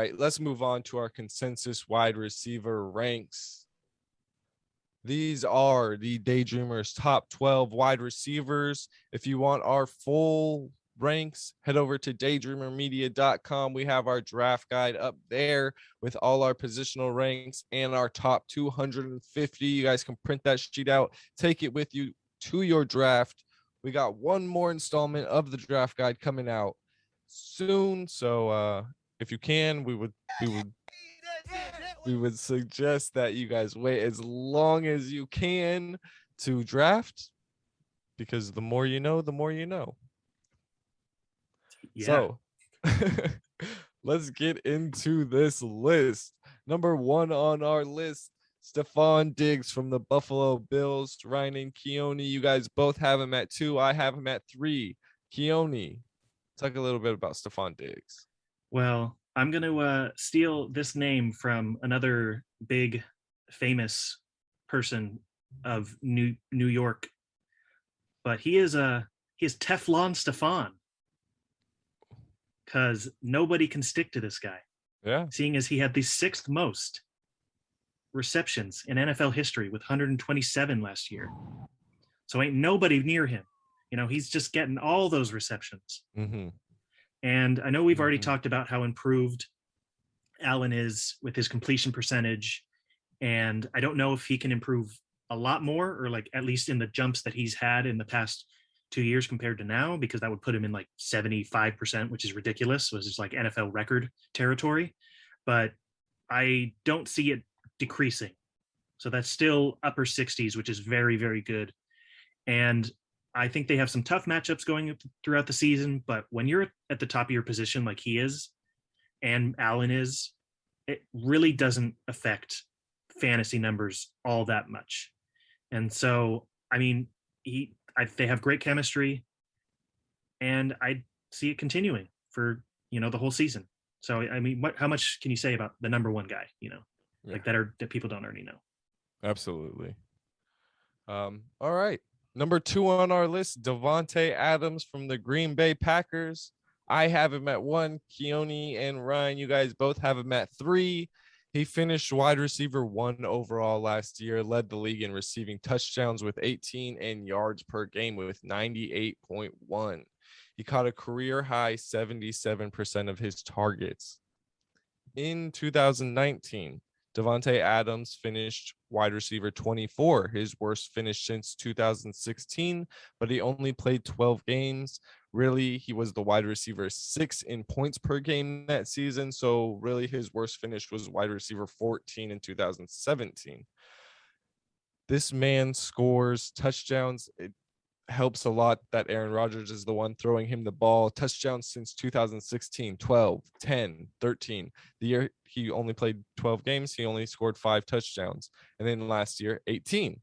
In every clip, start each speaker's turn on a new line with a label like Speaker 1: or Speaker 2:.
Speaker 1: right, let's move on to our consensus wide receiver ranks. These are the Daydreamers top 12 wide receivers. If you want our full ranks, head over to daydreamermedia.com. We have our draft guide up there with all our positional ranks and our top 250. You guys can print that sheet out, take it with you to your draft. We got one more installment of the draft guide coming out soon. So if you can, we would suggest that you guys wait as long as you can to draft, because the more you know, the more you know. Yeah. So let's get into this list. Number 1 on our list, Stefon Diggs from the Buffalo Bills. Ryan and Keone, you guys both have him at 2. I have him at 3. Keone, talk a little bit about Stefon Diggs.
Speaker 2: Well, I'm going to steal this name from another big, famous person of New York, but he is Teflon Stefon, because nobody can stick to this guy.
Speaker 1: Yeah.
Speaker 2: Seeing as he had the 6th most receptions in NFL history with 127 last year. So ain't nobody near him. You know, he's just getting all those receptions.
Speaker 1: Mm-hmm.
Speaker 2: And I know we've already talked about how improved Allen is with his completion percentage. And I don't know if he can improve a lot more, or like at least in the jumps that he's had in the past 2 years compared to now, because that would put him in like 75%, which is ridiculous. Which is like NFL record territory. But I don't see it decreasing. So that's still upper 60s, which is very, very good. And I think they have some tough matchups going throughout the season, but when you're at the top of your position like he is and Allen is, it really doesn't affect fantasy numbers all that much. And so, I mean, they have great chemistry, and I see it continuing for, the whole season. So, I mean, how much can you say about the number 1 guy, like that people don't already know?
Speaker 1: Absolutely. All right. Number 2 on our list, Davante Adams from the Green Bay Packers. I have him at 1. Keone and Ryan, you guys both have him at 3. He finished wide receiver 1 overall last year, led the league in receiving touchdowns with 18 and yards per game with 98.1. He caught a career high 77% of his targets. In 2019, Davante Adams finished wide receiver 24, his worst finish since 2016, but he only played 12 games. Really, he was the wide receiver 6 in points per game that season. So really his worst finish was wide receiver 14 in 2017. This man scores touchdowns. It helps a lot that Aaron Rodgers is the one throwing him the ball. Touchdowns since 2016, 12, 10, 13. The year he only played 12 games, he only scored 5 touchdowns. And then last year, 18.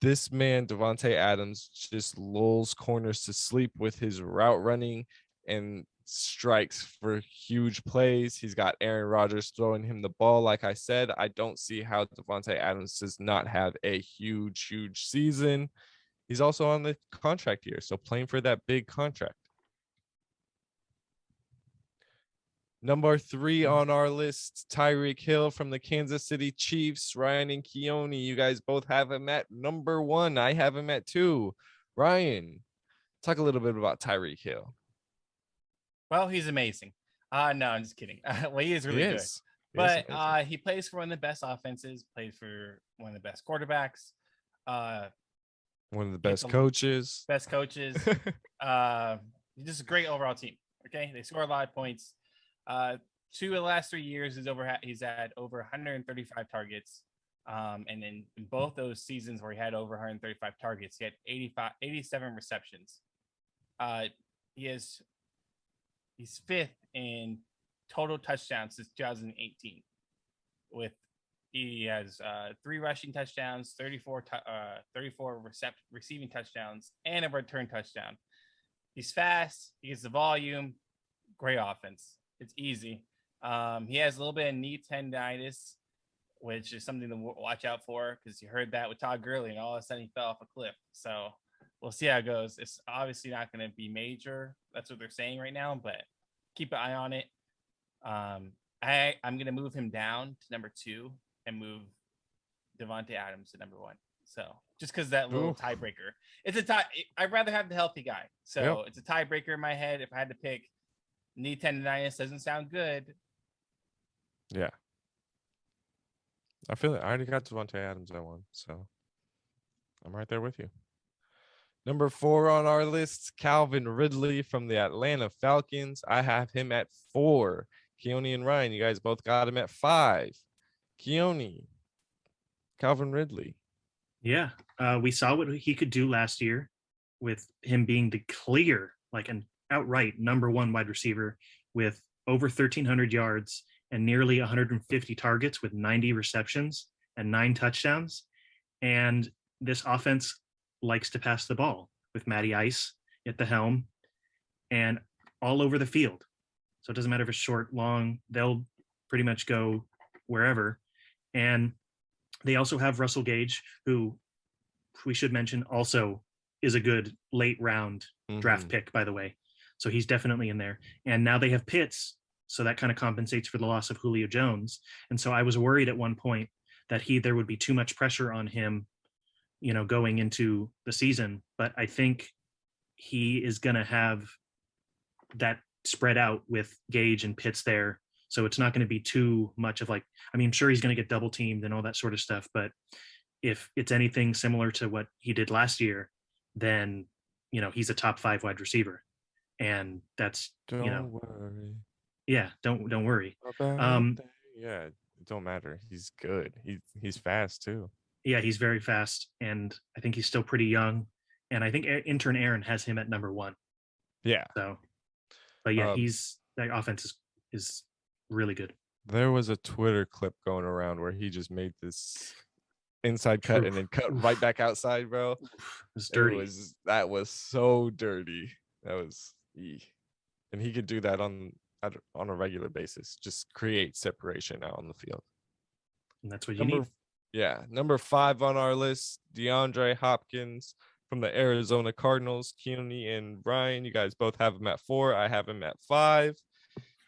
Speaker 1: This man, Davante Adams, just lulls corners to sleep with his route running and strikes for huge plays. He's got Aaron Rodgers throwing him the ball. Like I said, I don't see how Davante Adams does not have a huge season. He's also on the contract year, so playing for that big contract. Number 3 on our list, Tyreek Hill from the Kansas City Chiefs. Ryan and Keone, you guys both have him at number 1. I have him at 2. Ryan, talk a little bit about Tyreek Hill.
Speaker 3: Well, he's amazing. No, I'm just kidding. Well, he is really good. But he plays for one of the best offenses, plays for one of the best quarterbacks.
Speaker 1: One of the best coaches.
Speaker 3: He's just a great overall team. Okay, they score a lot of points. 2 of the last 3 years, he's had over 135 targets. And then in both those seasons where he had over 135 targets, he had 87 receptions. He's 5th in total touchdowns since 2018. He has 3 rushing touchdowns, 34 receiving touchdowns, and a return touchdown. He's fast. He gets the volume. Great offense. It's easy. He has a little bit of knee tendinitis, which is something to watch out for, because you heard that with Todd Gurley, and all of a sudden he fell off a cliff. So we'll see how it goes. It's obviously not going to be major. That's what they're saying right now, but keep an eye on it. I'm gonna move him down to number 2 and move Davante Adams to number 1. So just because that little tiebreaker, it's a tie. I'd rather have the healthy guy. So it's a tiebreaker in my head. If I had to pick, knee tendonitis doesn't sound good.
Speaker 1: Yeah. I feel it. I already got Davante Adams at 1, so I'm right there with you. Number 4 on our list, Calvin Ridley from the Atlanta Falcons. I have him at 4. Keone and Ryan, you guys both got him at 5. Keone, Calvin Ridley.
Speaker 2: Yeah, we saw what he could do last year with him being the clear, like an outright number 1 wide receiver with over 1,300 yards and nearly 150 targets with 90 receptions and 9 touchdowns. And this offense likes to pass the ball with Matty Ice at the helm and all over the field. So it doesn't matter if it's short, long, they'll pretty much go wherever. And they also have Russell Gage, who we should mention also is a good late round draft pick, by the way. So he's definitely in there. And now they have Pitts, so that kind of compensates for the loss of Julio Jones. And so I was worried at one point that there would be too much pressure on him, going into the season. But I think he is going to have that spread out with Gage and Pitts there. So it's not going to be too much of I'm sure he's going to get double teamed and all that sort of stuff. But if it's anything similar to what he did last year, then, he's a top 5 wide receiver. And that's,
Speaker 1: Don't worry.
Speaker 2: Yeah, don't worry.
Speaker 1: Yeah, it don't matter. He's good. He's fast too.
Speaker 2: Yeah, he's very fast. And I think he's still pretty young. And I think intern Aaron has him at number 1.
Speaker 1: Yeah.
Speaker 2: So, but yeah, that offense is really good.
Speaker 1: There was a Twitter clip going around where he just made this inside cut and then cut right back outside, bro.
Speaker 2: It's dirty.
Speaker 1: That was so dirty. That was and he could do that on a regular basis. Just create separation out on the field.
Speaker 2: And that's what you need.
Speaker 1: Yeah, number 5 on our list, DeAndre Hopkins from the Arizona Cardinals. Keone and Ryan, you guys both have him at 4. I have him at 5.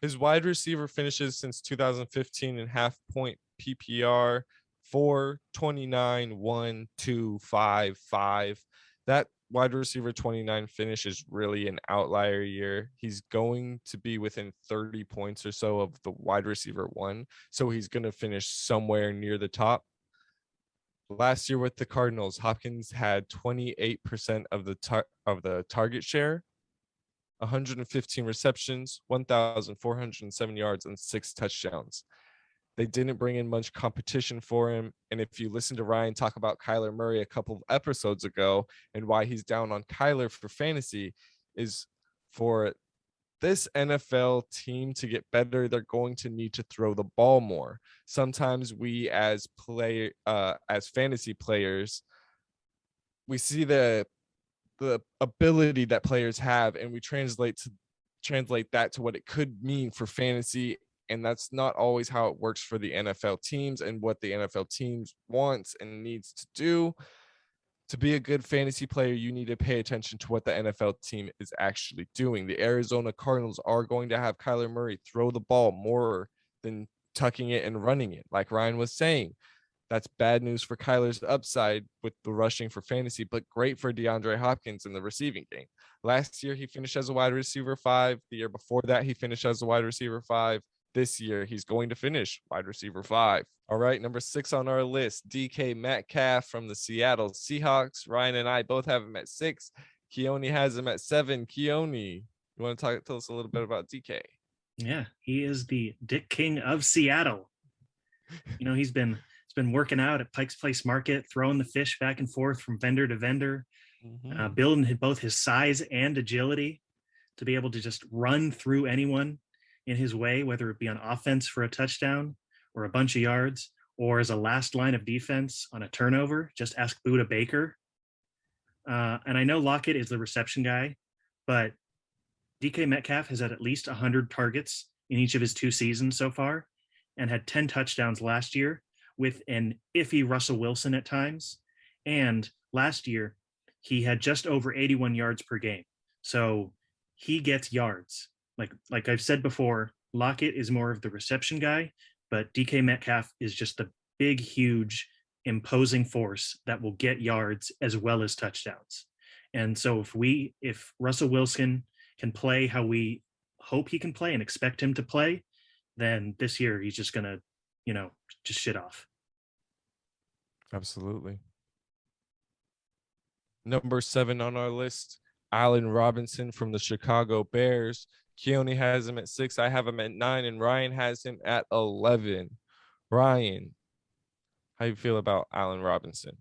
Speaker 1: His wide receiver finishes since 2015 in half-point PPR 4, 29, 1, 2, 5, 5. That wide receiver 29 finish is really an outlier year. He's going to be within 30 points or so of the wide receiver 1, so he's going to finish somewhere near the top. Last year with the Cardinals, Hopkins had 28% of the target share, 115 receptions, 1,407 yards, and 6 touchdowns. They didn't bring in much competition for him. And if you listen to Ryan talk about Kyler Murray a couple of episodes ago and why he's down on Kyler for fantasy, is for this NFL team to get better, they're going to need to throw the ball more. Sometimes we as fantasy players, we see the ability that players have, and we translate that to what it could mean for fantasy. And that's not always how it works for the NFL teams and what the NFL teams wants and needs to do. To be a good fantasy player, you need to pay attention to what the NFL team is actually doing. The Arizona Cardinals are going to have Kyler Murray throw the ball more than tucking it and running it. Like Ryan was saying, that's bad news for Kyler's upside with the rushing for fantasy, but great for DeAndre Hopkins in the receiving game. Last year, he finished as a wide receiver 5. The year before that, he finished as a wide receiver 5. This year, he's going to finish wide receiver 5. All right, number 6 on our list, DK Metcalf from the Seattle Seahawks. Ryan and I both have him at 6. Keone has him at 7. Keone, you want to tell us a little bit about DK?
Speaker 2: Yeah, he is the Dick King of Seattle. He's been working out at Pike's Place Market, throwing the fish back and forth from vendor to vendor, building both his size and agility to be able to just run through anyone in his way, whether it be on offense for a touchdown or a bunch of yards, or as a last line of defense on a turnover. Just ask Buda Baker. And I know Lockett is the reception guy, but DK Metcalf has had at least 100 targets in each of his 2 seasons so far and had 10 touchdowns last year with an iffy Russell Wilson at times. And last year, he had just over 81 yards per game. So he gets yards. Like I've said before, Lockett is more of the reception guy, but DK Metcalf is just the big, huge, imposing force that will get yards as well as touchdowns. And so if Russell Wilson can play how we hope he can play and expect him to play, then this year he's just gonna, just shit off.
Speaker 1: Absolutely. Number 7 on our list, Allen Robinson from the Chicago Bears. Keone has him at 6. I have him at 9, and Ryan has him at 11. Ryan, how you feel about Allen Robinson?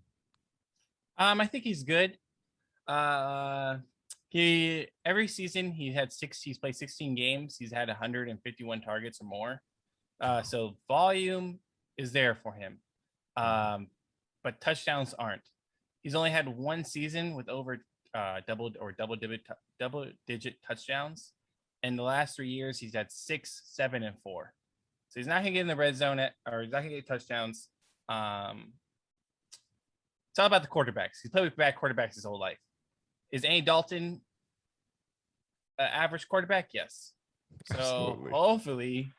Speaker 3: I think he's good. He every season he's played 16 games. He's had 151 targets or more. So volume is there for him. But touchdowns aren't. He's only had one season with over double digit touchdowns. In the last 3 years, he's had 6, 7, and 4. So he's not gonna get in the red zone or he's not gonna get touchdowns. It's all about the quarterbacks. He's played with bad quarterbacks his whole life. Is Andy Dalton an average quarterback? Yes. So
Speaker 1: Absolutely.
Speaker 3: hopefully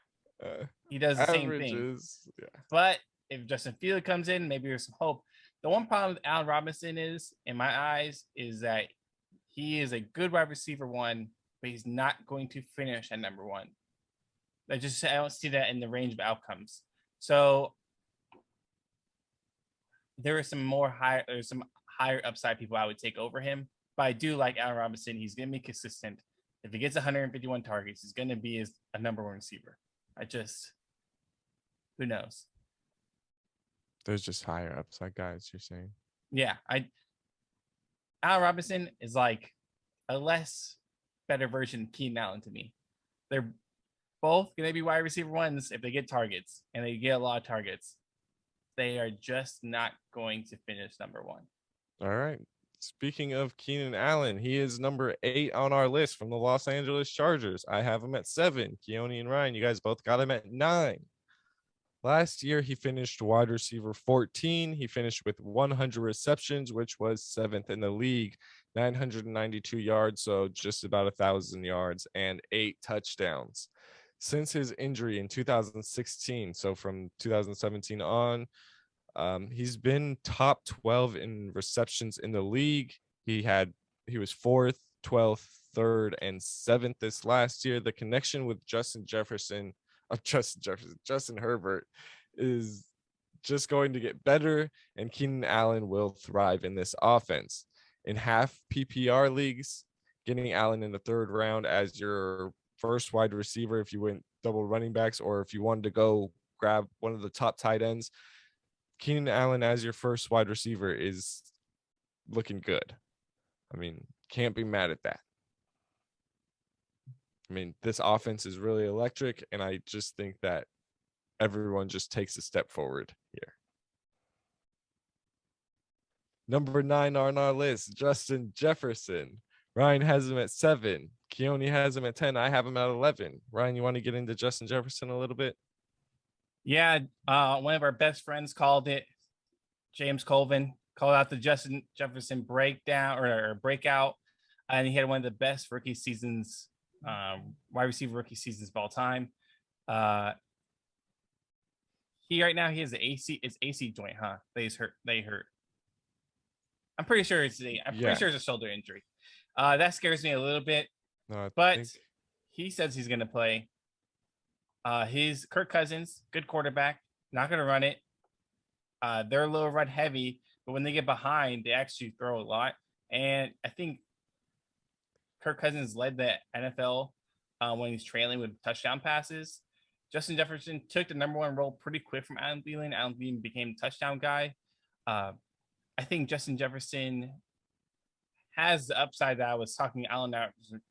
Speaker 3: he does the same thing.
Speaker 1: Yeah.
Speaker 3: But if Justin Fields comes in, maybe there's some hope. The one problem with Allen Robinson is, in my eyes, is that he is a good wide receiver one, but he's not going to finish at number 1. I don't see that in the range of outcomes. So there's some higher upside people I would take over him. But I do like Allen Robinson. He's going to be consistent. If he gets 151 targets, he's going to be a number 1 receiver. Who knows?
Speaker 1: There's just higher upside guys, you're saying?
Speaker 3: Yeah. Allen Robinson is like a less better version of Keenan Allen to me. They're both going to be wide receiver ones if they get targets, and they get a lot of targets. They are just not going to finish number 1.
Speaker 1: All right. Speaking of Keenan Allen, he is number 8 on our list from the Los Angeles Chargers. I have him at 7. Keone and Ryan, you guys both got him at 9. Last year, he finished wide receiver 14. He finished with 100 receptions, which was 7th in the league, 992 yards, so just about 1,000 yards, and 8 touchdowns. Since his injury in 2016, so from 2017 on, he's been top 12 in receptions in the league. He was 4th, 12th, 3rd, and 7th this last year. The connection with Justin Herbert is just going to get better, and Keenan Allen will thrive in this offense. In half PPR leagues, getting Allen in the 3rd round as your first wide receiver, if you went double running backs, or if you wanted to go grab one of the top tight ends, Keenan Allen as your first wide receiver is looking good. I mean, can't be mad at that. I mean, this offense is really electric, and I just think that everyone just takes a step forward here. Number 9 on our list, Justin Jefferson. Ryan has him at 7. Keone has him at 10. I have him at 11. Ryan, you want to get into Justin Jefferson a little bit?
Speaker 3: Yeah, one of our best friends called it. James Colvin called out the Justin Jefferson breakdown or breakout, and he had one of the best rookie seasons, wide receiver rookie seasons of all time. He has an AC joint, huh? They hurt. I'm pretty sure it's a shoulder injury. That scares me a little bit.
Speaker 1: No,
Speaker 3: but he says he's gonna play. He's Kirk Cousins, good quarterback, not gonna run it. They're a little run heavy, but when they get behind, they actually throw a lot. And I think Kirk Cousins led the NFL when he's trailing with touchdown passes. Justin Jefferson took the number 1 role pretty quick from Adam Thielen. Adam Thielen became the touchdown guy. I think Justin Jefferson has the upside that I was talking. Allen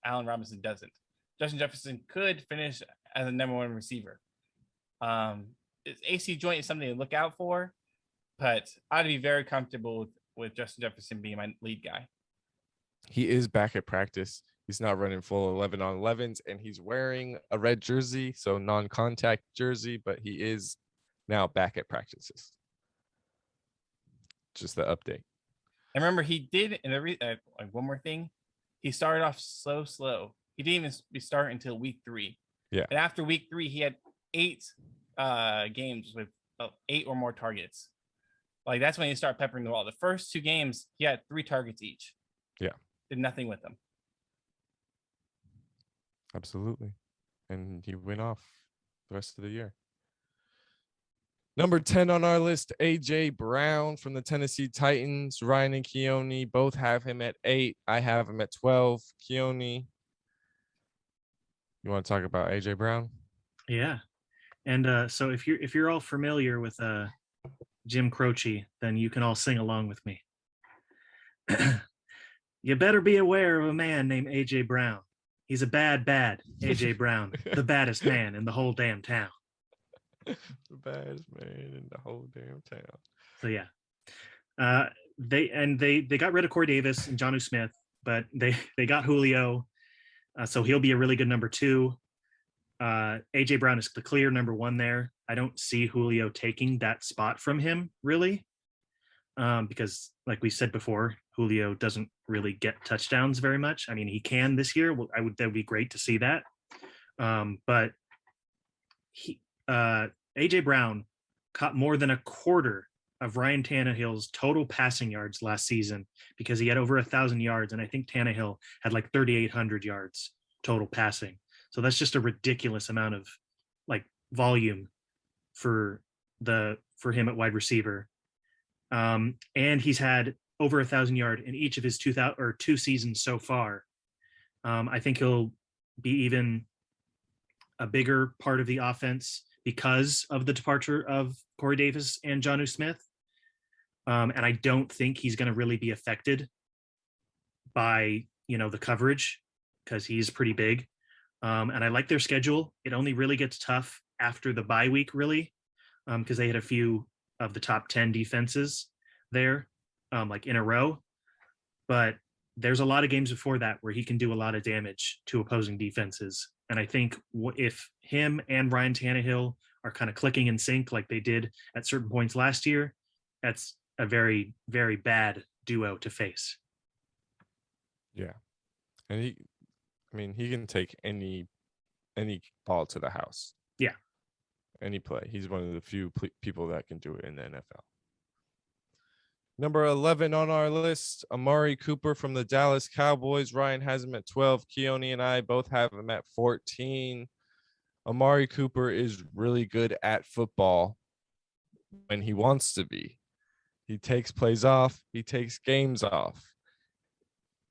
Speaker 3: Robinson doesn't. Justin Jefferson could finish as a number 1 receiver. His AC joint is something to look out for, but I'd be very comfortable with Justin Jefferson being my lead guy.
Speaker 1: He is back at practice. He's not running full 11 on 11s, and he's wearing a red jersey, so non-contact jersey, but he is now back at practices. Just the update.
Speaker 3: And remember, he did, one more thing, he started off slow. He didn't even start until week 3.
Speaker 1: Yeah.
Speaker 3: And after week 3, he had 8 games with 8 or more targets. Like, that's when you start peppering the ball. The first 2 games, he had 3 targets each.
Speaker 1: Yeah.
Speaker 3: Did nothing with them.
Speaker 1: Absolutely. And he went off the rest of the year. Number 10 on our list, A.J. Brown from the Tennessee Titans. Ryan and Keone both have him at 8. I have him at 12. Keone, you want to talk about A.J. Brown?
Speaker 2: Yeah. And so if you're all familiar with Jim Croce, then you can all sing along with me. You better be aware of a man named A.J. Brown. He's a bad A.J. Brown, the baddest man in the whole damn town.
Speaker 1: The baddest man in the whole damn town.
Speaker 2: So yeah, they got rid of Corey Davis and Jonnu Smith, but they got Julio, so he'll be a really good number 2. AJ Brown is the clear number 1 there. I don't see Julio taking that spot from him really, because like we said before, Julio doesn't really get touchdowns very much. I mean, he can this year. That would be great to see that. But AJ Brown caught more than a quarter of Ryan Tannehill's total passing yards last season because he had over 1,000 yards, and I think Tannehill had like 3,800 yards total passing. So that's just a ridiculous amount of like volume for him at wide receiver. And he's had over 1,000 yards in each of his 2 seasons so far. I think he'll be even a bigger part of the offense because of the departure of Corey Davis and Jonnu Smith. And I don't think he's going to really be affected by, the coverage because he's pretty big. And I like their schedule. It only really gets tough after the bye week, really, because they had a few of the top 10 defenses there, like in a row. But there's a lot of games before that where he can do a lot of damage to opposing defenses. And I think if him and Ryan Tannehill are kind of clicking in sync like they did at certain points last year, that's a very, very bad duo to face.
Speaker 1: Yeah. And he can take any ball to the house.
Speaker 2: Yeah.
Speaker 1: Any play. He's one of the few people that can do it in the NFL. Number 11 on our list, Amari Cooper from the Dallas Cowboys. Ryan has him at 12. Keone and I both have him at 14. Amari Cooper is really good at football when he wants to be. He takes plays off. He takes games off.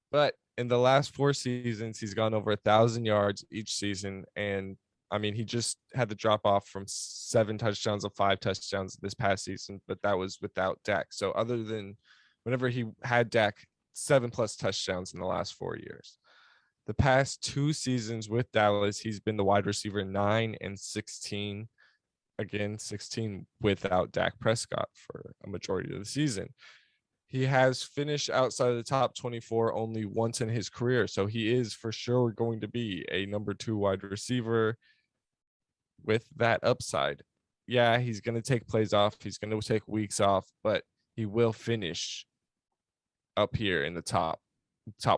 Speaker 1: But in the last 4 seasons, he's gone over 1,000 yards each season. And he just had the drop off from 7 touchdowns to 5 touchdowns this past season, but that was without Dak. So other than whenever he had Dak, 7+ touchdowns in the last 4 years. The past 2 seasons with Dallas, he's been the wide receiver 9 and 16. Again, 16 without Dak Prescott for a majority of the season. He has finished outside of the top 24 only once in his career. So he is for sure going to be a number 2 wide receiver with that upside. Yeah, he's going to take plays off. He's going to take weeks off, but he will finish up here in the top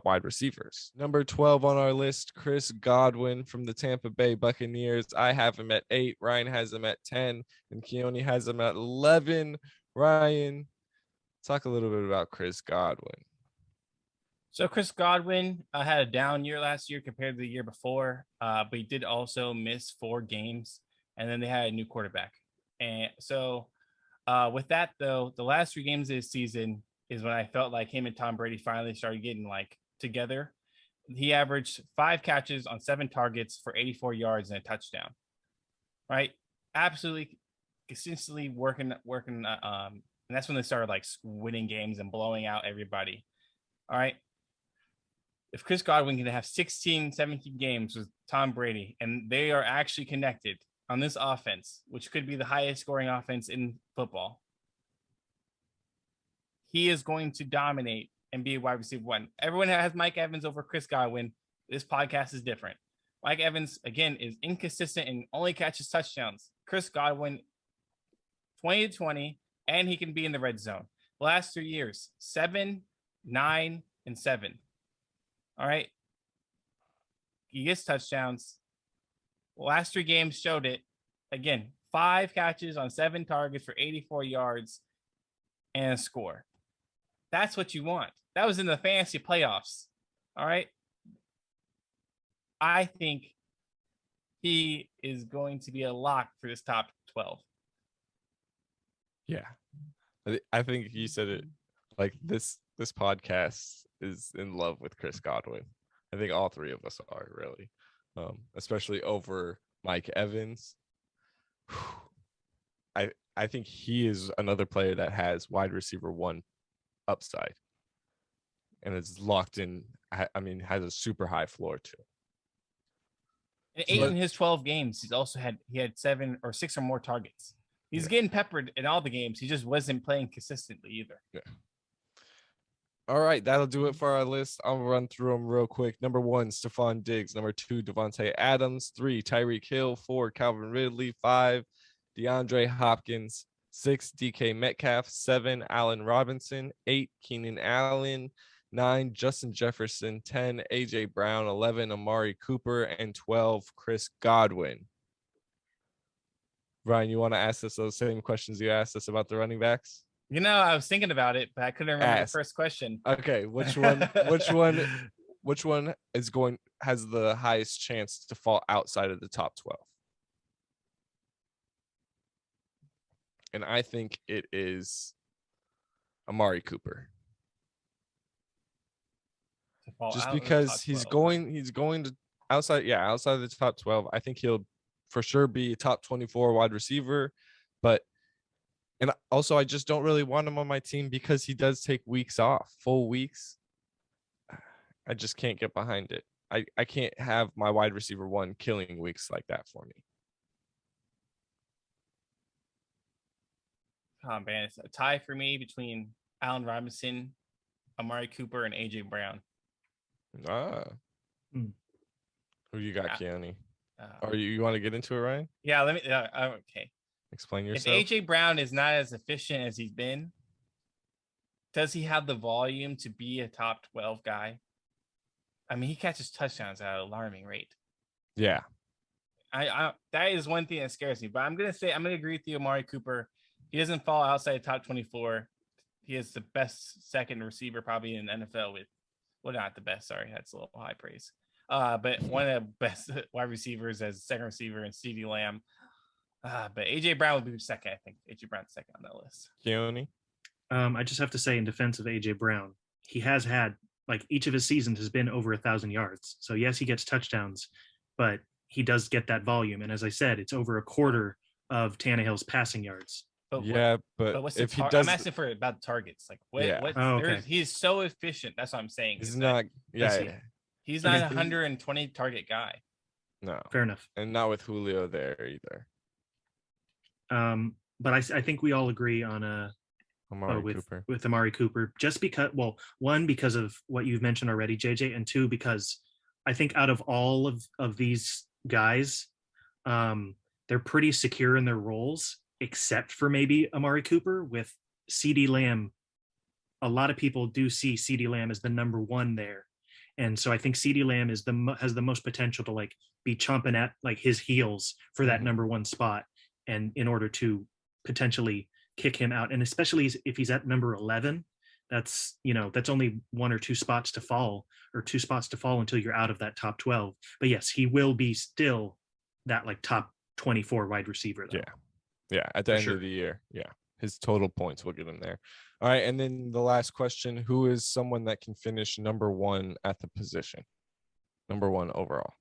Speaker 1: wide receivers. Number 12 on our list, Chris Godwin from the Tampa Bay Buccaneers. I have him at 8. Ryan has him at 10, and Keone has him at 11. Ryan, talk a little bit about Chris Godwin.
Speaker 3: So Chris Godwin had a down year last year compared to the year before, but he did also miss 4 games, and then they had a new quarterback. And so with that, though, the last 3 games of this season is when I felt like him and Tom Brady finally started getting together. He averaged 5 catches on 7 targets for 84 yards and a touchdown. Right? Absolutely consistently working. And that's when they started winning games and blowing out everybody. All right. If Chris Godwin can have 16, 17 games with Tom Brady, and they are actually connected on this offense, which could be the highest scoring offense in football, he is going to dominate and be a wide receiver 1. Everyone has Mike Evans over Chris Godwin. This podcast is different. Mike Evans, again, is inconsistent and only catches touchdowns. Chris Godwin, 20-20, and he can be in the red zone. The last 3 years, 7, 9, and 7. All right. He gets touchdowns. last 3 games showed it. Again, 5 catches on 7 targets for 84 yards and a score. That's what you want. That was in the fantasy playoffs. All right. I think he is going to be a lock for this top 12.
Speaker 1: Yeah. I think you said it like this podcast is in love with Chris Godwin. I think all 3 of us are really, especially over Mike Evans. I think he is another player that has wide receiver 1 upside and is locked in. I mean, has a super high floor too.
Speaker 3: And 8 in his 12 games, he had 7 or 6 or more targets. He's getting peppered in all the games. He just wasn't playing consistently either.
Speaker 1: Yeah. All right, that'll do it for our list. I'll run through them real quick. Number 1, Stefon Diggs. Number 2, Davante Adams. 3, Tyreek Hill. 4, Calvin Ridley. 5, DeAndre Hopkins. 6, DK Metcalf. 7, Allen Robinson. 8, Keenan Allen. 9, Justin Jefferson. 10, AJ Brown. 11, Amari Cooper. And 12, Chris Godwin. Ryan, you want to ask us those same questions you asked us about the running backs?
Speaker 3: I was thinking about it, but I couldn't remember the first question.
Speaker 1: Okay, which one has the highest chance to fall outside of the top 12? And I think it is Amari Cooper. Just because he's going to outside of the top 12. I think he'll for sure be a top 24 wide receiver, and also I just don't really want him on my team because he does take weeks off, full weeks. I just can't get behind it. I can't have my wide receiver 1 killing weeks like that for me.
Speaker 3: Oh man, it's a tie for me between Allen Robinson, Amari Cooper, and AJ Brown.
Speaker 1: Who you got, Keone? Or you want to get into it, Ryan?
Speaker 3: Yeah, let me. Okay.
Speaker 1: Explain yourself.
Speaker 3: If AJ Brown is not as efficient as he's been, does he have the volume to be a top 12 guy? I mean, he catches touchdowns at an alarming rate.
Speaker 1: Yeah.
Speaker 3: I that is one thing that scares me. But I'm gonna agree with you, Amari Cooper. He doesn't fall outside the top 24. He is the best second receiver probably in the NFL not the best. Sorry, that's a little high praise. But one of the best wide receivers as second receiver in CeeDee Lamb. But AJ Brown would be second. I think AJ Brown's second on that list.
Speaker 1: Keone?
Speaker 2: I just have to say in defense of AJ Brown, he has had each of his seasons has been over 1,000 yards. So yes, he gets touchdowns, but he does get that volume. And as I said, it's over a quarter of Tannehill's passing yards.
Speaker 3: But what's
Speaker 1: if he does,
Speaker 3: I'm asking for about targets.
Speaker 2: Okay.
Speaker 3: He's so efficient. That's what I'm saying.
Speaker 1: He's not.
Speaker 3: He's not a 120 target guy.
Speaker 1: No,
Speaker 2: fair enough.
Speaker 1: And not with Julio there either.
Speaker 2: But I think we all agree on with Amari Cooper, just because, one, because of what you've mentioned already, JJ, and 2, because I think out of all of these guys, they're pretty secure in their roles, except for maybe Amari Cooper. With CeeDee Lamb, a lot of people do see CeeDee Lamb as the number 1 there. And so I think CeeDee Lamb has the most potential to be chomping at his heels for that number 1 spot. And in order to potentially kick him out, and especially if he's at number 11, that's only 1 or 2 spots to fall, until you're out of that top 12. But yes, he will be still that top 24 wide receiver though.
Speaker 1: Yeah. At the end of the year, his total points will get him there. All right, and then the last question: who is someone that can finish number 1 at the position, number 1 overall?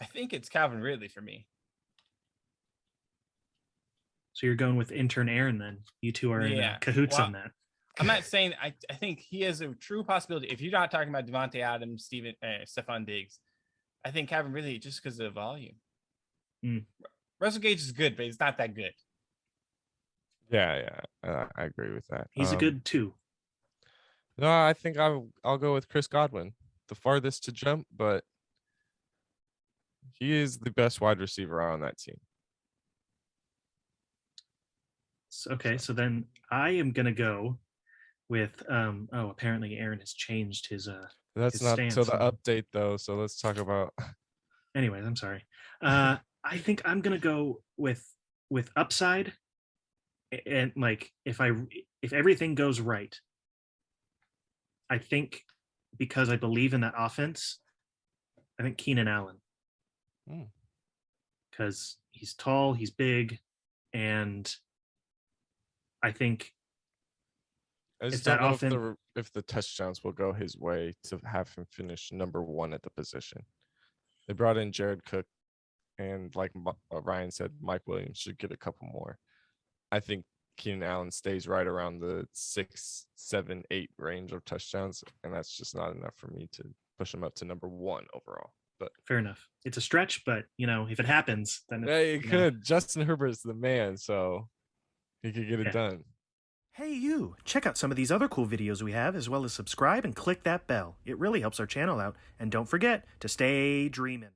Speaker 3: I think it's Calvin Ridley for me.
Speaker 2: So you're going with intern Aaron then. You two are in cahoots on that.
Speaker 3: I'm not saying I think he has a true possibility. If you're not talking about Davante Adams, Stefon Diggs, I think Calvin Ridley just because of the volume. Russell Gage is good, but he's not that good.
Speaker 1: Yeah, I agree with that.
Speaker 2: He's a good 2.
Speaker 1: No, I think I'll go with Chris Godwin, the farthest to jump, but he is the best wide receiver on that team.
Speaker 2: Okay, so then I am gonna go with apparently Aaron has changed his
Speaker 1: That's
Speaker 2: his
Speaker 1: not till
Speaker 2: stance.
Speaker 1: the update though. So let's talk about.
Speaker 2: Anyways, I'm sorry. I think I'm gonna go with upside, and like if everything goes right, I think because I believe in that offense, I think Keenan Allen, because he's tall, he's big, and I think
Speaker 1: I just
Speaker 2: if that
Speaker 1: don't know
Speaker 2: offense,
Speaker 1: if the touchdowns will go his way to have him finish number 1 at the position. They brought in Jared Cook, and like Ryan said, Mike Williams should get a couple more. I think Keenan Allen stays right around the 6, 7, 8 range of touchdowns, and that's just not enough for me to push him up to number 1 overall. But
Speaker 2: fair enough. It's a stretch, but if it happens, then
Speaker 1: yeah, it could. Justin Herbert's the man, so he could get it done.
Speaker 4: Hey you! Check out some of these other cool videos we have, as well as subscribe and click that bell. It really helps our channel out. And don't forget to stay dreamin'.